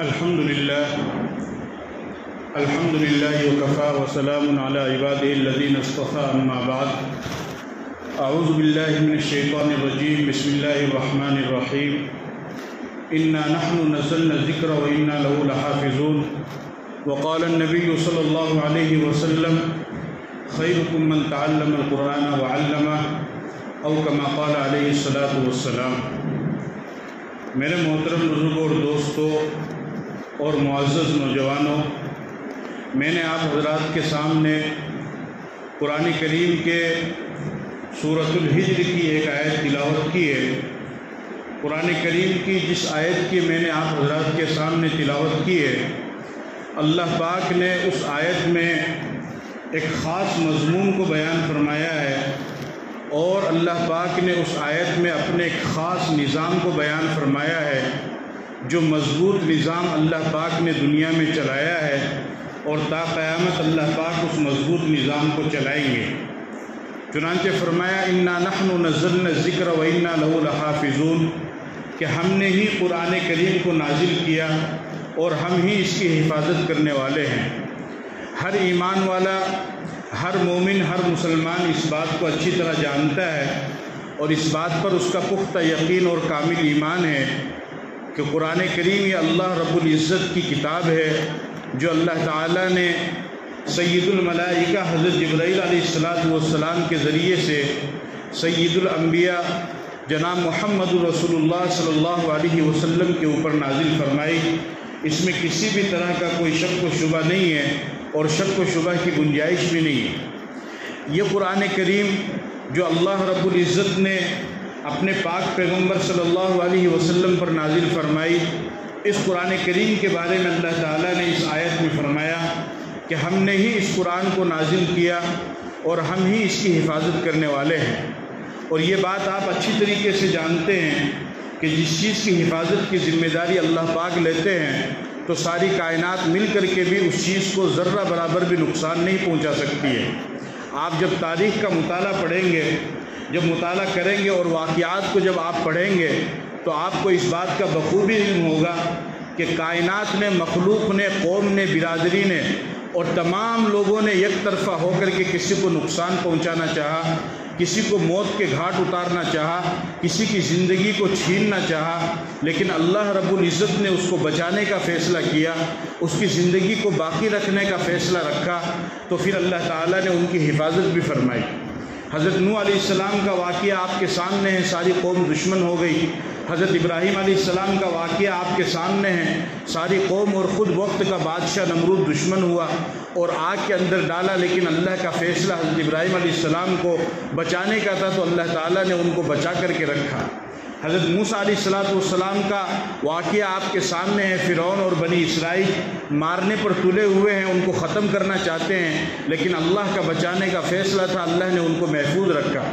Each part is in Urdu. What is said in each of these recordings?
الحمد لله وكفى وسلام على عباده الذين اصطفى أما بعد أعوذ بالله من الشيطان الرجيم بسم الله الرحمن الرحيم إنا نحن نزلنا الذكر وإنا له لحافظون وقال النبي صلى الله عليه وسلم خيركم من تعلم القرآن وعلمه أو كما قال عليه الصلاة والسلام۔ میرے محترم بزرگوں اور دوستوں اور معزز نوجوانوں، میں نے آپ حضرات کے سامنے قرآن کریم کے سورۃ الحجر کی ایک آیت تلاوت کی ہے۔ قرآن کریم کی جس آیت کی میں نے آپ حضرات کے سامنے تلاوت کی ہے، اللہ پاک نے اس آیت میں ایک خاص مضمون کو بیان فرمایا ہے، اور اللہ پاک نے اس آیت میں اپنے ایک خاص نظام کو بیان فرمایا ہے، جو مضبوط نظام اللہ پاک نے دنیا میں چلایا ہے، اور تا قیامت اللہ پاک اس مضبوط نظام کو چلائیں گے۔ چنانچہ فرمایا انا نحن نزلنا الذکر و انا لہ لحافظون، کہ ہم نے ہی قرآن کریم کو نازل کیا اور ہم ہی اس کی حفاظت کرنے والے ہیں۔ ہر ایمان والا، ہر مومن، ہر مسلمان اس بات کو اچھی طرح جانتا ہے، اور اس بات پر اس کا پختہ یقین اور کامل ایمان ہے کہ قرآن کریم یہ اللہ رب العزت کی کتاب ہے، جو اللہ تعالیٰ نے سید الملائکہ حضرت جبرائیل علیہ السلام کے ذریعے سے سید الانبیاء جناب محمد رسول اللہ صلی اللہ علیہ وسلم کے اوپر نازل فرمائی۔ اس میں کسی بھی طرح کا کوئی شک و شبہ نہیں ہے، اور شک و شبہ کی گنجائش بھی نہیں ہے۔ یہ قرآن کریم جو اللہ رب العزت نے اپنے پاک پیغمبر صلی اللہ علیہ وسلم پر نازل فرمائی، اس قرآن کریم کے بارے میں اللہ تعالیٰ نے اس آیت میں فرمایا کہ ہم نے ہی اس قرآن کو نازل کیا اور ہم ہی اس کی حفاظت کرنے والے ہیں۔ اور یہ بات آپ اچھی طریقے سے جانتے ہیں کہ جس چیز کی حفاظت کی ذمہ داری اللہ پاک لیتے ہیں، تو ساری کائنات مل کر کے بھی اس چیز کو ذرہ برابر بھی نقصان نہیں پہنچا سکتی ہے۔ آپ جب تاریخ کا مطالعہ پڑھیں گے، جب مطالعہ کریں گے اور واقعات کو جب آپ پڑھیں گے، تو آپ کو اس بات کا بخوبی علم ہوگا کہ کائنات نے، مخلوق نے، قوم نے، برادری نے اور تمام لوگوں نے یک طرفہ ہو کر کے کسی کو نقصان پہنچانا چاہا، کسی کو موت کے گھاٹ اتارنا چاہا، کسی کی زندگی کو چھیننا چاہا، لیکن اللہ رب العزت نے اس کو بچانے کا فیصلہ کیا، اس کی زندگی کو باقی رکھنے کا فیصلہ رکھا، تو پھر اللہ تعالیٰ نے ان کی حفاظت بھی فرمائی۔ حضرت نوح علیہ السلام کا واقعہ آپ کے سامنے ہے، ساری قوم دشمن ہو گئی۔ حضرت ابراہیم علیہ السلام کا واقعہ آپ کے سامنے ہے، ساری قوم اور خود وقت کا بادشاہ نمرود دشمن ہوا اور آگ کے اندر ڈالا، لیکن اللہ کا فیصلہ حضرت ابراہیم علیہ السلام کو بچانے کا تھا، تو اللہ تعالیٰ نے ان کو بچا کر کے رکھا۔ حضرت موسیٰ علیہ السلام کا واقعہ آپ کے سامنے ہے، فرعون اور بنی اسرائیل مارنے پر تلے ہوئے ہیں، ان کو ختم کرنا چاہتے ہیں، لیکن اللہ کا بچانے کا فیصلہ تھا، اللہ نے ان کو محفوظ رکھا۔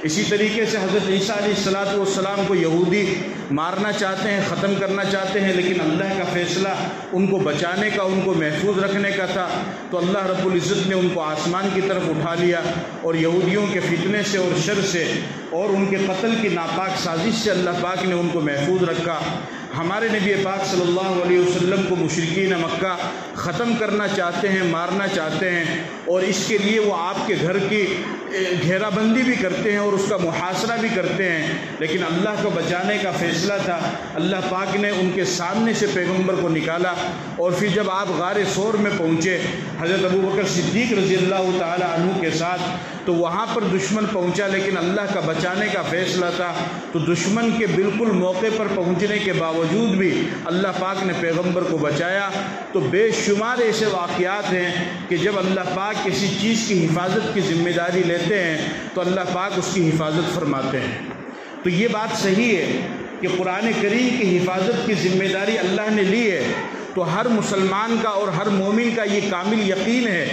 اسی طریقے سے حضرت عیسیٰ علیہ السلام کو یہودی مارنا چاہتے ہیں، ختم کرنا چاہتے ہیں، لیکن اللہ کا فیصلہ ان کو بچانے کا، ان کو محفوظ رکھنے کا تھا، تو اللہ رب العزت نے ان کو آسمان کی طرف اٹھا لیا، اور یہودیوں کے فتنے سے اور شر سے اور ان کے قتل کی ناپاک سازش سے اللہ پاک نے ان کو محفوظ رکھا۔ ہمارے نبی پاک صلی اللہ علیہ وسلم کو مشرکین مکہ ختم کرنا چاہتے ہیں، مارنا چاہتے ہیں، اور اس کے لیے وہ آپ کے گھر کی گھیرا بندی بھی کرتے ہیں اور اس کا محاصرہ بھی کرتے ہیں، لیکن اللہ کو بچانے کا فیصلہ تھا۔ اللہ پاک نے ان کے سامنے سے پیغمبر کو نکالا، اور پھر جب آپ غار ثور میں پہنچے حضرت ابوبکر صدیق رضی اللہ تعالی عنہ کے ساتھ، تو وہاں پر دشمن پہنچا، لیکن اللہ کا بچانے کا فیصلہ تھا، تو دشمن کے بالکل موقع پر پہنچنے کے باوجود بھی اللہ پاک نے پیغمبر کو بچایا۔ تو بے شمار ایسے واقعات ہیں کہ جب اللہ پاک کسی چیز کی حفاظت کی ذمہ داری لیتے ہیں، تو اللہ پاک اس کی حفاظت فرماتے ہیں۔ تو یہ بات صحیح ہے کہ قرآن کریم کی حفاظت کی ذمہ داری اللہ نے لی ہے، تو ہر مسلمان کا اور ہر مومن کا یہ کامل یقین ہے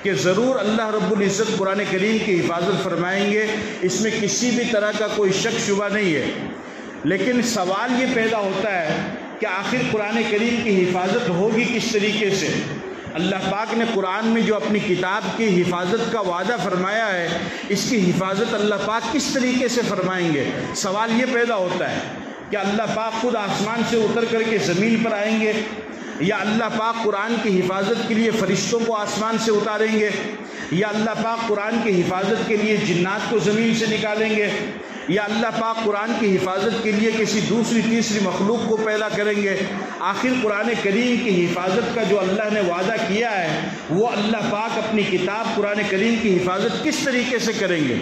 کہ ضرور اللہ رب العزت قرآن کریم کی حفاظت فرمائیں گے، اس میں کسی بھی طرح کا کوئی شک شبہ نہیں ہے۔ لیکن سوال یہ پیدا ہوتا ہے کہ آخر قرآن کریم کی حفاظت ہوگی کس طریقے سے؟ اللہ پاک نے قرآن میں جو اپنی کتاب کی حفاظت کا وعدہ فرمایا ہے، اس کی حفاظت اللہ پاک کس طریقے سے فرمائیں گے؟ سوال یہ پیدا ہوتا ہے کہ اللہ پاک خود آسمان سے اتر کر کے زمین پر آئیں گے، یا اللہ پاک قرآن کی حفاظت کے لیے فرشتوں کو آسمان سے اتاریں گے، یا اللہ پاک قرآن کی حفاظت کے لیے جنات کو زمین سے نکالیں گے، یا اللہ پاک قرآن کی حفاظت کے لیے کسی دوسری تیسری مخلوق کو پیدا کریں گے؟ آخر قرآن کریم کی حفاظت کا جو اللہ نے وعدہ کیا ہے وہ اللہ پاک اپنی کتاب قرآن کریم کی حفاظت کس طریقے سے کریں گے؟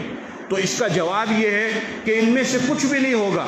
تو اس کا جواب یہ ہے کہ ان میں سے کچھ بھی نہیں ہوگا۔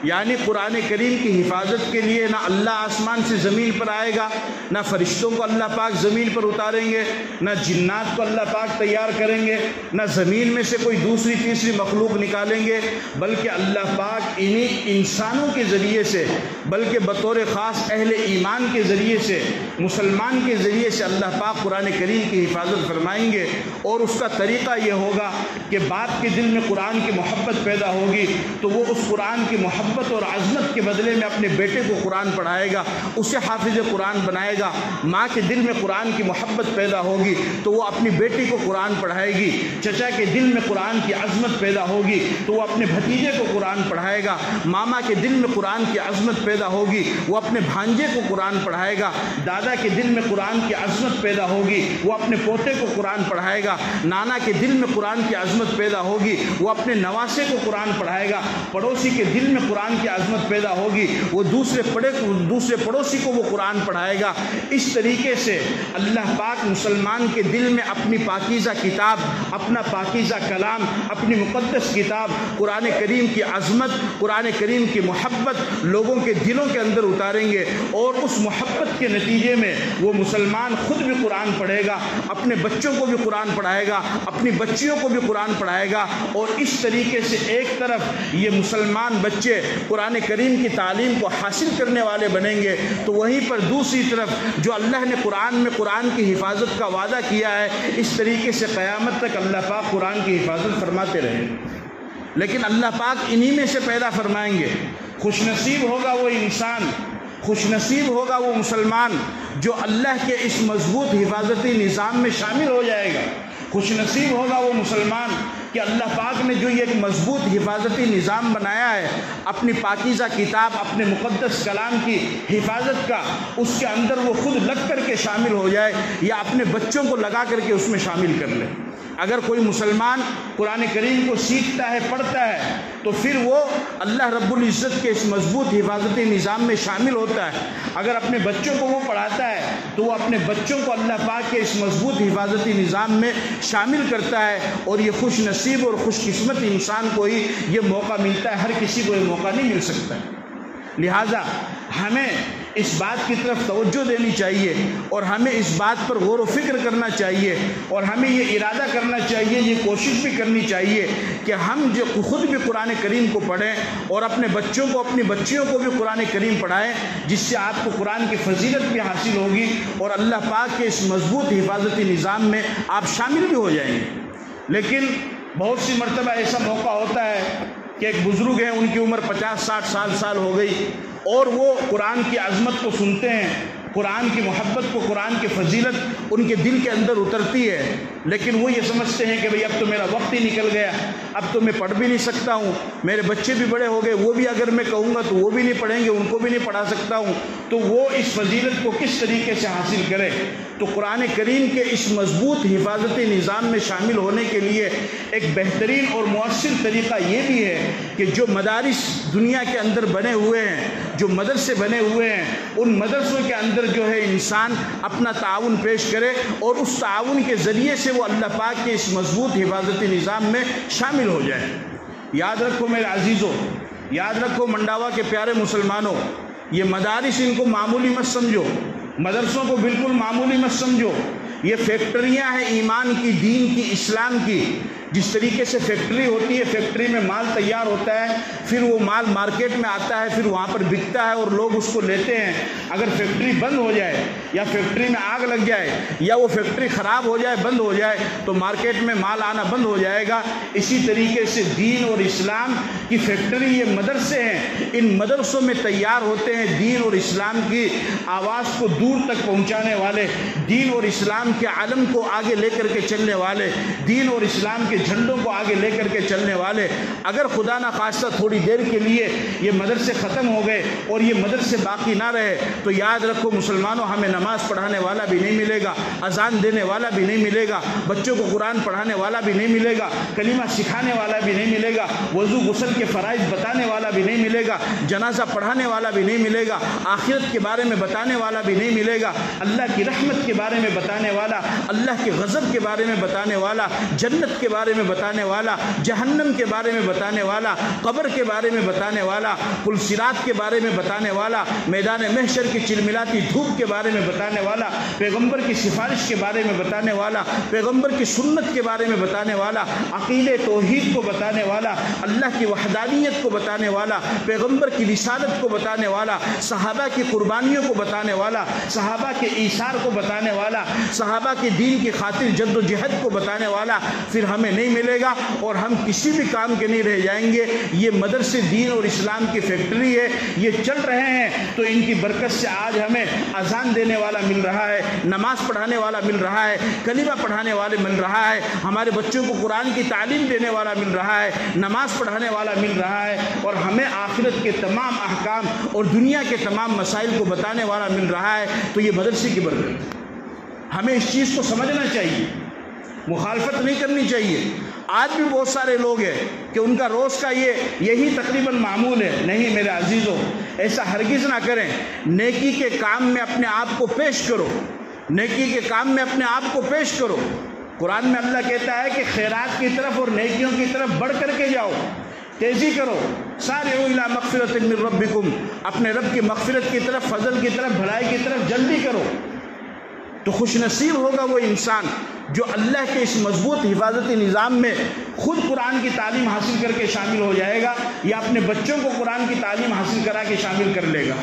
یعنی قرآن کریم کی حفاظت کے لیے نہ اللہ آسمان سے زمین پر آئے گا، نہ فرشتوں کو اللہ پاک زمین پر اتاریں گے، نہ جنات کو اللہ پاک تیار کریں گے، نہ زمین میں سے کوئی دوسری تیسری مخلوق نکالیں گے، بلکہ اللہ پاک انہی انسانوں کے ذریعے سے، بلکہ بطور خاص اہل ایمان کے ذریعے سے، مسلمان کے ذریعے سے اللہ پاک قرآن کریم کی حفاظت فرمائیں گے۔ اور اس کا طریقہ یہ ہوگا کہ باپ کے دل میں قرآن کی محبت پیدا ہوگی تو وہ اس قرآن کی محبت اور عظمت کے بدلے میں اپنے بیٹے کو قرآن پڑھائے گا، اسے حافظ قرآن بنائے گا۔ ماں کے دل میں قرآن کی محبت پیدا ہوگی تو وہ اپنی بیٹی کو قرآن پڑھائے گی۔ چچا کے دل میں قرآن کی عظمت پیدا ہوگی تو وہ اپنے بھتیجے کو قرآن پڑھائے گا۔ ماما کے دل میں قرآن کی عظمت پیدا ہوگی، وہ اپنے بھانجے کو قرآن پڑھائے گا۔ دادا کے دل میں قرآن کی عظمت پیدا ہوگی، وہ اپنے پوتے کو قرآن پڑھائے گا۔ نانا کے دل میں قرآن کی عظمت پیدا ہوگی، وہ اپنے نواسے کو قرآن پڑھائے گا۔ پڑوسی کے دل میں قرآن کی عظمت پیدا ہوگی، وہ دوسرے پڑوسی کو وہ قرآن پڑھائے گا۔ اس طریقے سے اللہ پاک مسلمان کے دل میں اپنی پاکیزہ کتاب، اپنا پاکیزہ کلام، اپنی مقدس کتاب قرآن کریم کی عظمت، قرآن کریم کی محبت لوگوں کے دلوں کے اندر اتاریں گے، اور اس محبت کے نتیجے میں وہ مسلمان خود بھی قرآن پڑھے گا، اپنے بچوں کو بھی قرآن پڑھائے گا، اپنی بچیوں کو بھی قرآن پڑھائے گا۔ اور اس طریقے سے ایک طرف یہ مسلمان بچے قرآن کریم کی تعلیم کو حاصل کرنے والے بنیں گے، تو وہیں پر دوسری طرف جو اللہ نے قرآن میں قرآن کی حفاظت کا وعدہ کیا ہے، اس طریقے سے قیامت تک اللہ پاک قرآن کی حفاظت فرماتے رہیں گے۔ لیکن اللہ پاک انہی میں سے پیدا فرمائیں گے۔ خوش نصیب ہوگا وہ انسان، خوش نصیب ہوگا وہ مسلمان جو اللہ کے اس مضبوط حفاظتی نظام میں شامل ہو جائے گا۔ خوش نصیب ہوگا وہ مسلمان کہ اللہ پاک نے جو یہ ایک مضبوط حفاظتی نظام بنایا ہے اپنی پاکیزہ کتاب، اپنے مقدس کلام کی حفاظت کا، اس کے اندر وہ خود لگ کر کے شامل ہو جائے یا اپنے بچوں کو لگا کر کے اس میں شامل کر لے۔ اگر کوئی مسلمان قرآن کریم کو سیکھتا ہے، پڑھتا ہے، تو پھر وہ اللہ رب العزت کے اس مضبوط حفاظتی نظام میں شامل ہوتا ہے۔ اگر اپنے بچوں کو وہ پڑھاتا ہے تو وہ اپنے بچوں کو اللہ پاک کے اس مضبوط حفاظتی نظام میں شامل کرتا ہے، اور یہ خوش نصیب اور خوش قسمت انسان کو ہی یہ موقع ملتا ہے، ہر کسی کو یہ موقع نہیں مل سکتا ہے۔ لہٰذا ہمیں اس بات کی طرف توجہ دینی چاہیے، اور ہمیں اس بات پر غور و فکر کرنا چاہیے، اور ہمیں یہ ارادہ کرنا چاہیے، یہ کوشش بھی کرنی چاہیے کہ ہم جو خود بھی قرآن کریم کو پڑھیں اور اپنے بچوں کو، اپنی بچیوں کو بھی قرآن کریم پڑھائیں، جس سے آپ کو قرآن کی فضیلت بھی حاصل ہوگی اور اللہ پاک کے اس مضبوط حفاظتی نظام میں آپ شامل بھی ہو جائیں گے۔ لیکن بہت سی مرتبہ ایسا موقع ہوتا ہے کہ ایک بزرگ ہیں، ان کی عمر 50-60 سال ہو گئی، اور وہ قرآن کی عظمت کو سنتے ہیں، قرآن کی محبت کو، قرآن کی فضیلت ان کے دل کے اندر اترتی ہے، لیکن وہ یہ سمجھتے ہیں کہ بھئی اب تو میرا وقت ہی نکل گیا، اب تو میں پڑھ بھی نہیں سکتا ہوں، میرے بچے بھی بڑے ہو گئے، وہ بھی اگر میں کہوں گا تو وہ بھی نہیں پڑھیں گے، ان کو بھی نہیں پڑھا سکتا ہوں، تو وہ اس فضیلت کو کس طریقے سے حاصل کرے؟ تو قرآن کریم کے اس مضبوط حفاظتی نظام میں شامل ہونے کے لیے ایک بہترین اور مؤثر طریقہ یہ بھی ہے کہ جو مدارس دنیا کے اندر بنے ہوئے ہیں، جو مدرسے بنے ہوئے ہیں، ان مدرسوں کے اندر جو ہے انسان اپنا تعاون پیش کرے، اور اس تعاون کے ذریعے سے وہ اللہ پاک کے اس مضبوط حفاظتی نظام میں شامل ہو جائے۔ یاد رکھو میرے عزیزوں، یاد رکھو منڈاوا کے پیارے مسلمانوں، یہ مدارس ان کو معمولی مت سمجھو، مدرسوں کو بالکل معمولی مت سمجھو، یہ فیکٹریاں ہیں ایمان کی، دین کی، اسلام کی۔ جس طریقے سے فیکٹری ہوتی ہے، فیکٹری میں مال تیار ہوتا ہے، پھر وہ مال مارکیٹ میں آتا ہے، پھر وہاں پر بکتا ہے اور لوگ اس کو لیتے ہیں۔ اگر فیکٹری بند ہو جائے یا فیکٹری میں آگ لگ جائے یا وہ فیکٹری خراب ہو جائے، بند ہو جائے، تو مارکیٹ میں مال آنا بند ہو جائے گا۔ اسی طریقے سے دین اور اسلام کی فیکٹری یہ مدرسے ہیں، ان مدرسوں میں تیار ہوتے ہیں دین اور اسلام کی آواز کو دور تک پہنچانے والے، دین اور اسلام کے علم کو آگے لے کر کے چلنے والے، دین اور اسلام کے جھنڈوں کو آگے لے کر کے چلنے والے، اگر خدا نہ خواستہ تھوڑی دیر کے لیے یہ مدرسے ختم ہو گئے اور یہ مدرسے باقی نہ رہے تو یاد رکھو مسلمانوں، ہمیں نماز پڑھانے والا بھی نہیں ملے گا، اذان دینے والا بھی نہیں ملے گا، بچوں کو قرآن پڑھانے والا بھی نہیں ملے گا، کلمہ سکھانے والا بھی نہیں ملے گا، وضو غسل کے فرائض بتانے والا بھی نہیں ملے گا، جنازہ پڑھانے والا بھی نہیں ملے گا، آخرت کے بارے میں بتانے والا بھی نہیں ملے گا، اللہ کی رحمت کے بارے میں بتانے والا، اللہ کے غضب کے بارے میں بتانے والا، جنت کے بارے میں بتانے والا، جہنم کے بارے میں بتانے والا، قبر کے بارے میں بتانے والا، پل صراط کے بارے میں بتانے والا، میدان محشر کی چلملاتی دھوپ کے بارے میں بتانے والا، پیغمبر کی سفارش کے بارے میں بتانے والا، پیغمبر کی سنت کے بارے میں بتانے والا، عقیدے توحید کو بتانے والا، اللہ کی وحدانیت کو بتانے والا، پیغمبر کی رسالت کو بتانے والا، صحابہ کی قربانیوں کو بتانے والا، صحابہ کے ایثار کو بتانے والا، صحابہ کے دین کی خاطر جد و جہد کو بتانے والا پھر ہمیں نہیں ملے گا اور ہم کسی بھی کام کے نہیں رہ جائیں گے۔ یہ مدرسے دین اور اسلام کی فیکٹری ہے، یہ چل رہے ہیں تو ان کی برکت سے آج ہمیں اذان دینے والا مل رہا ہے، نماز پڑھانے والا مل رہا ہے، کلمہ پڑھانے والے مل رہا ہے، ہمارے بچوں کو قرآن کی تعلیم دینے والا مل رہا ہے، نماز پڑھانے والا مل رہا ہے، اور ہمیں آخرت کے تمام احکام اور دنیا کے تمام مسائل کو بتانے والا مل رہا ہے۔ تو یہ مدرسے کی برکت ہے، ہمیں اس چیز کو سمجھنا چاہیے، مخالفت نہیں کرنی چاہیے۔ آج بھی بہت سارے لوگ ہیں کہ ان کا روز کا یہی تقریباً معمول ہے، نہیں میرے عزیزوں، ایسا ہرگز نہ کریں۔ نیکی کے کام میں اپنے آپ کو پیش کرو، نیکی کے کام میں اپنے آپ کو پیش کرو۔ قرآن میں اللہ کہتا ہے کہ خیرات کی طرف اور نیکیوں کی طرف بڑھ کر کے جاؤ، تیزی کرو۔ سارعوا الی مغفرۃ من ربکم، اپنے رب کی مغفرت کی طرف، فضل کی طرف، بھلائی کی طرف جلدی کرو۔ تو خوش نصیب ہوگا وہ انسان جو اللہ کے اس مضبوط حفاظتی نظام میں خود قرآن کی تعلیم حاصل کر کے شامل ہو جائے گا یا اپنے بچوں کو قرآن کی تعلیم حاصل کرا کے شامل کر لے گا۔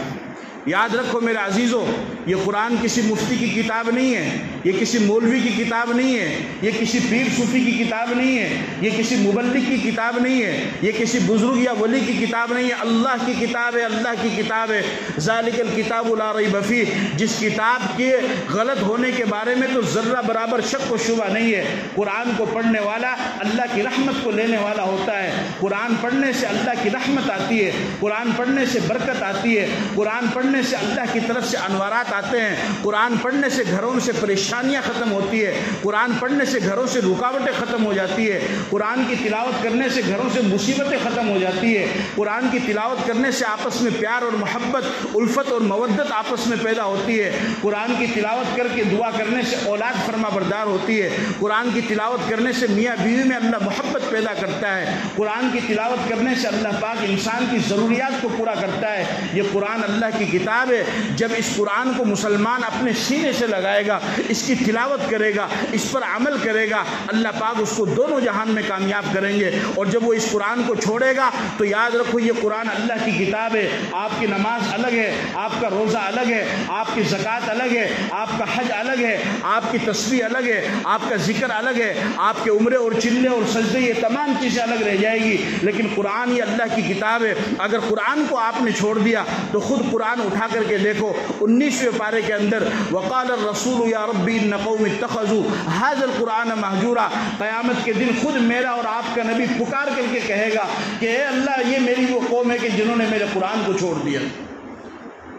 یاد رکھو میرے عزیزوں، یہ قرآن کسی مفتی کی کتاب نہیں ہے، یہ کسی مولوی کی کتاب نہیں ہے، یہ کسی پیر صوفی کی کتاب نہیں ہے، یہ کسی مبلغ کی کتاب نہیں ہے، یہ کسی بزرگ یا ولی کی کتاب نہیں ہے، اللہ کی کتاب ہے، اللہ کی کتاب ہے۔ ذالک الکتاب لا ریب فیہ، جس کتاب کے غلط ہونے کے بارے میں تو ذرہ برابر شک و شبہ نہیں ہے۔ قرآن کو پڑھنے والا اللہ کی رحمت کو لینے والا ہوتا ہے۔ قرآن پڑھنے سے اللہ کی رحمت آتی ہے، قرآن پڑھنے سے برکت آتی ہے، قرآن پڑھنے سے اللہ کی طرف سے انوارات آتے ہیں، قرآن پڑھنے سے گھروں سے پریشانیاں ختم ہوتی ہے، قرآن پڑھنے سے گھروں سے رکاوٹیں ختم ہو جاتی ہے، قرآن کی تلاوت کرنے سے گھروں سے مصیبتیں ختم ہو جاتی ہے، قرآن کی تلاوت کرنے سے آپس میں پیار اور محبت، الفت اور مودت آپس میں پیدا ہوتی ہے، قرآن کی تلاوت کر کے دعا کرنے سے اولاد فرما بردار ہوتی ہے، قرآن کی تلاوت کرنے سے میاں بیوی میں اللہ محبت پیدا کرتا ہے، قرآن کی تلاوت کرنے سے اللہ پاک انسان کی ضروریات کو پورا کرتا ہے۔ یہ قرآن اللہ کی کتاب ہے، جب اس قرآن کو مسلمان اپنے سینے سے لگائے گا، اس کی تلاوت کرے گا، اس پر عمل کرے گا، اللہ پاک اس کو دونوں جہان میں کامیاب کریں گے۔ اور جب وہ اس قرآن کو چھوڑے گا تو یاد رکھو یہ قرآن اللہ کی کتاب ہے، آپ کی نماز الگ ہے، آپ کا روزہ الگ ہے، آپ کی زکوٰۃ الگ ہے، آپ کا حج الگ ہے، آپ کی تسبیح الگ ہے، آپ کا ذکر الگ ہے، آپ کے عمرے اور چلے اور سجدے یہ تمام چیزیں الگ رہ جائے گی، لیکن قرآن یہ اللہ کی کتاب ہے۔ اگر قرآن کو آپ نے چھوڑ دیا تو خود قرآن اٹھا کر کے دیکھو 19ویں پارے کے اندر وقال الرسول یا ربی ان قوم اتخذوا هذا القرآن مہجورا، قیامت کے دن خود میرا اور آپ کا نبی پکار کر کے کہے گا کہ اے اللہ یہ میری وہ قوم ہے کہ جنہوں نے میرے قرآن کو چھوڑ دیا۔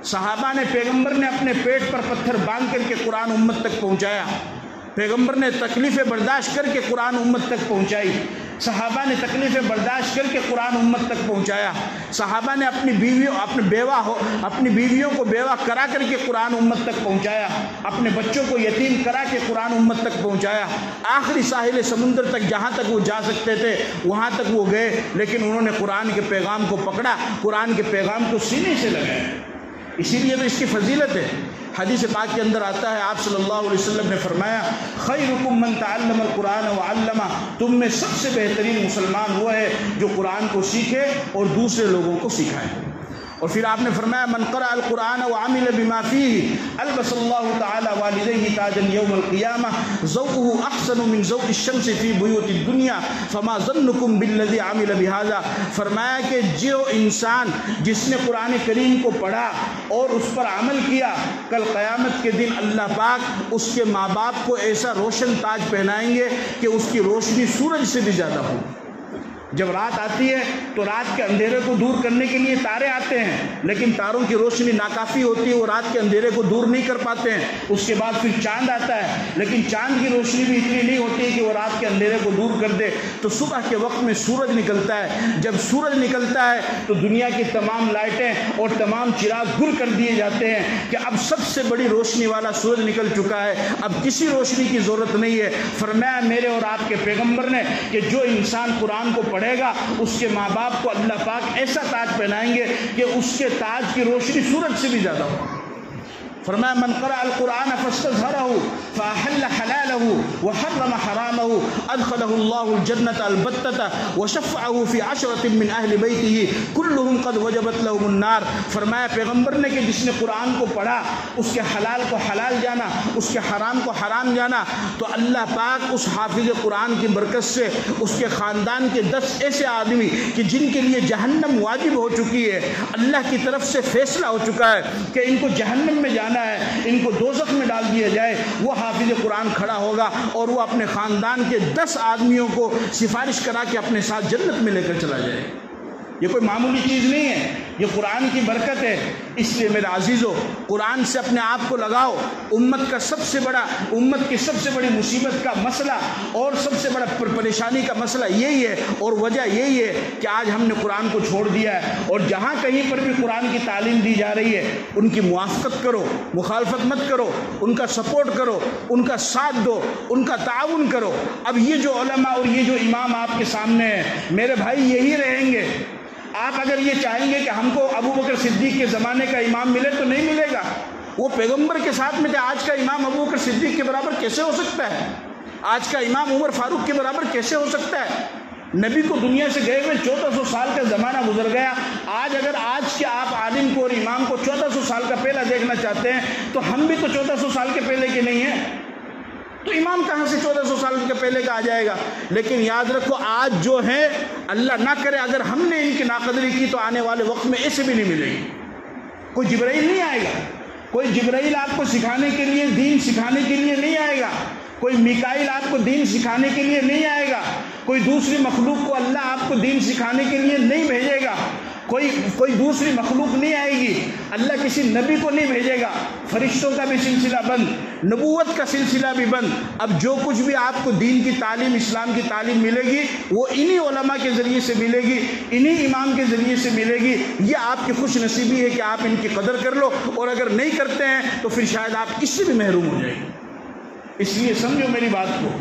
صحابہ نے، پیغمبر نے اپنے پیٹ پر پتھر باندھ کر کے قرآن امت تک پہنچایا، پیغمبر نے تکلیفیں برداشت کر کے قرآن امت تک پہنچائی، صحابہ نے تکلیفیں برداشت کر کے قرآن امت تک پہنچایا، صحابہ نے اپنی بیویوں کو بیوہ کرا کر کے قرآن امت تک پہنچایا، اپنے بچوں کو یتیم کرا کے قرآن امت تک پہنچایا، آخری ساحل سمندر تک جہاں تک وہ جا سکتے تھے وہاں تک وہ گئے، لیکن انہوں نے قرآن کے پیغام کو پکڑا، قرآن کے پیغام کو سینے سے لگایا۔ اسی لیے تو اس کی فضیلت ہے۔ حدیث پاک کے اندر آتا ہے، آپ صلی اللہ علیہ وسلم نے فرمایا خیرکم من تعلم القرآن وعلمہ، تم میں سب سے بہترین مسلمان وہ ہے جو قرآن کو سیکھے اور دوسرے لوگوں کو سکھائے۔ اور پھر آپ نے فرمایا من قرأ القرآن وعمل بما فيه البس اللہ تعالی والدیہ تاجا یوم القیامہ ضوءه احسن من ضوء الشمس فی بیوت الدنیا فما ظنکم بالذی عمل بہذا. فرمایا کہ جو انسان جس نے قرآن کریم کو پڑھا اور اس پر عمل کیا، کل قیامت کے دن اللہ پاک اس کے ماں باپ کو ایسا روشن تاج پہنائیں گے کہ اس کی روشنی سورج سے بھی زیادہ ہو. جب رات آتی ہے تو رات کے اندھیرے کو دور کرنے کے لیے تارے آتے ہیں، لیکن تاروں کی روشنی ناکافی ہوتی ہے، وہ رات کے اندھیرے کو دور نہیں کر پاتے ہیں. اس کے بعد پھر چاند آتا ہے، لیکن چاند کی روشنی بھی اتنی نہیں ہوتی ہے کہ وہ رات کے اندھیرے کو دور کر دے. تو صبح کے وقت میں سورج نکلتا ہے. جب سورج نکلتا ہے تو دنیا کی تمام لائٹیں اور تمام چراغ گر کر دیے جاتے ہیں کہ اب سب سے بڑی روشنی والا سورج نکل چکا ہے، اب کسی روشنی کی ضرورت نہیں ہے. فرمایا میرے اور آپ کے پیغمبر نے کہ جو انسان قرآن کو پڑھے گا اس کے ماں باپ کو اللہ پاک ایسا تاج پہنائیں گے کہ اس کے تاج کی روشنی سورج سے بھی زیادہ ہو. فرمایا من قرأ القرآن فاستظهره فأحل حلاله وحرم حرامه أدخله الله الجنة البتة وشفعه في عشرة من أهل بيته كلهم قد وجبت لهم النار. فرمایا پیغمبر نے کہ جس نے قرآن کو پڑھا، اس کے حلال کو حلال جانا، اس کے حرام کو حرام جانا، تو اللہ پاک اس حافظ قرآن کی برکت سے اس کے خاندان کے 10 ایسے آدمی کہ جن کے لیے جہنم واجب ہو چکی ہے، اللہ کی طرف سے فیصلہ ہو چکا ہے کہ ان کو جہنم میں جانا ہے، ان کو دوزخ میں ڈال دیا جائے، وہ حافظ قرآن کھڑا ہوگا اور وہ اپنے خاندان کے 10 آدمیوں کو سفارش کرا کے اپنے ساتھ جنت میں لے کر چلا جائے. یہ کوئی معمولی چیز نہیں ہے، یہ قرآن کی برکت ہے. اس لیے میرے عزیزو، قرآن سے اپنے آپ کو لگاؤ. امت کی سب سے بڑی مصیبت کا مسئلہ اور سب سے بڑا پریشانی کا مسئلہ یہی ہے، اور وجہ یہی ہے کہ آج ہم نے قرآن کو چھوڑ دیا ہے. اور جہاں کہیں پر بھی قرآن کی تعلیم دی جا رہی ہے، ان کی موافقت کرو، مخالفت مت کرو، ان کا سپورٹ کرو، ان کا ساتھ دو، ان کا تعاون کرو. اب یہ جو علماء اور یہ جو امام آپ کے سامنے ہیں، میرے بھائی یہی رہیں گے. آپ اگر یہ چاہیں گے کہ ہم کو ابو بکر صدیق کے زمانے کا امام ملے تو نہیں ملے گا. وہ پیغمبر کے ساتھ میں تھے. آج کا امام ابو بکر صدیق کے برابر کیسے ہو سکتا ہے؟ آج کا امام عمر فاروق کے برابر کیسے ہو سکتا ہے؟ نبی کو دنیا سے گئے ہوئے 1400 سال کا زمانہ گزر گیا. اگر آج کے آپ عالم کو اور امام کو 1400 سال کا پہلا دیکھنا چاہتے ہیں تو ہم بھی تو 1400 سال کے پہلے کے نہیں ہیں. تو امام کہاں سے 1400 سال کے پہلے کا آ جائے گا؟ لیکن یاد رکھو، آج جو ہے، اللہ نہ کرے اگر ہم نے ان کی ناقدری کی تو آنے والے وقت میں ایسے بھی نہیں ملے گی. کوئی جبرائیل نہیں آئے گا. کوئی جبرائیل آپ کو سکھانے کے لیے، دین سکھانے کے لیے نہیں آئے گا. کوئی میکائیل آپ کو دین سکھانے کے لیے نہیں آئے گا. کوئی دوسری مخلوق کو اللہ آپ کو دین سکھانے کے لیے نہیں بھیجے گا. کوئی دوسری مخلوق نہیں آئے گی. اللہ کسی نبی کو نہیں بھیجے گا. فرشتوں کا بھی سلسلہ بند، نبوت کا سلسلہ بھی بند. اب جو کچھ بھی آپ کو دین کی تعلیم، اسلام کی تعلیم ملے گی، وہ انہی علماء کے ذریعے سے ملے گی، انہی امام کے ذریعے سے ملے گی. یہ آپ کی خوش نصیبی ہے کہ آپ ان کی قدر کر لو، اور اگر نہیں کرتے ہیں تو پھر شاید آپ اس سے بھی محروم ہو جائیں گے. اس لیے سمجھو میری بات کو،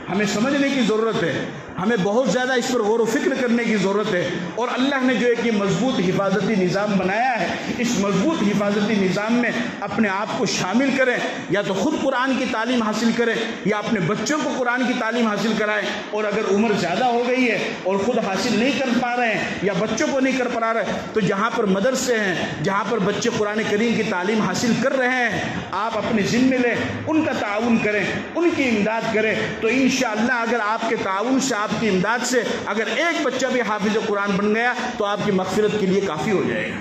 ہمیں سمجھنے کی ضرورت ہے، ہمیں بہت زیادہ اس پر غور و فکر کرنے کی ضرورت ہے. اور اللہ نے جو ایک یہ مضبوط حفاظتی نظام بنایا ہے، اس مضبوط حفاظتی نظام میں اپنے آپ کو شامل کریں. یا تو خود قرآن کی تعلیم حاصل کریں، یا اپنے بچوں کو قرآن کی تعلیم حاصل کرائیں. اور اگر عمر زیادہ ہو گئی ہے اور خود حاصل نہیں کر پا رہے ہیں یا بچوں کو نہیں کر پا رہے، تو جہاں پر مدرسے ہیں، جہاں پر بچے قرآن کریم کی تعلیم حاصل کر رہے ہیں، آپ اپنے ذمے لیں، ان کا تعاون کریں، ان کی امداد کریں. تو انشاءاللہ اگر آپ کے تعاون سے، آپ کی امداد سے اگر ایک بچہ بھی حافظ قرآن بن گیا تو آپ کی مغفرت کے لیے کافی ہو جائے گا.